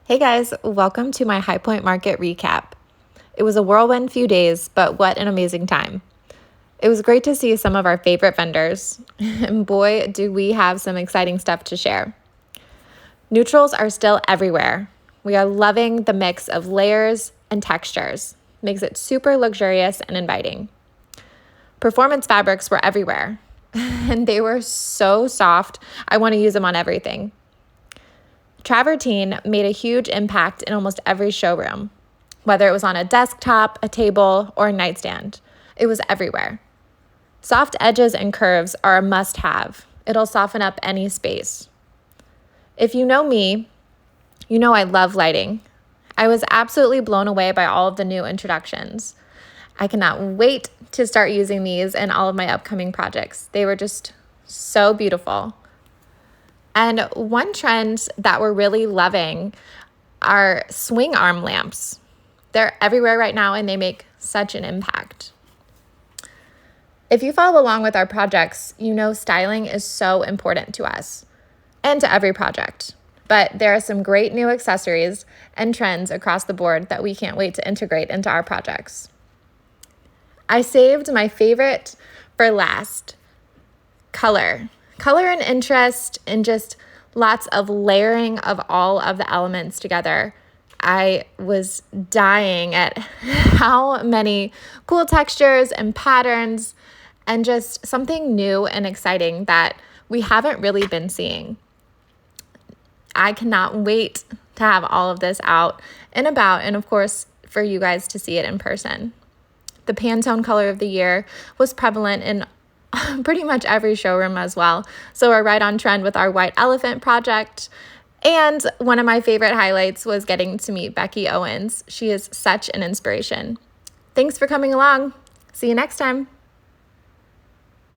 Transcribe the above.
Hey guys, welcome to my High Pointe Market recap. It was a whirlwind few days, but what an amazing time. It was great to see some of our favorite vendors, and boy, do we have some exciting stuff to share. Neutrals are still everywhere. We are loving the mix of layers and textures. Makes it super luxurious and inviting. Performance fabrics were everywhere, and they were so soft, I want to use them on everything. Travertine made a huge impact in almost every showroom, whether it was on a desktop, a table, or a nightstand. It was everywhere. Soft edges and curves are a must-have. It'll soften up any space. If you know me, you know I love lighting. I was absolutely blown away by all of the new introductions. I cannot wait to start using these in all of my upcoming projects. They were just so beautiful. And one trend that we're really loving are swing arm lamps. They're everywhere right now and they make such an impact. If you follow along with our projects, you know styling is so important to us and to every project. But there are some great new accessories and trends across the board that we can't wait to integrate into our projects. I saved my favorite for last, color. Color and interest and just lots of layering of all of the elements together. I was dying at how many cool textures and patterns and just something new and exciting that we haven't really been seeing. I cannot wait to have all of this out and about, and of course, for you guys to see it in person. The Pantone color of the year was prevalent in pretty much every showroom as well. So we're right on trend with our white elephant project. And one of my favorite highlights was getting to meet Becky Owens. She is such an inspiration. Thanks for coming along. See you next time.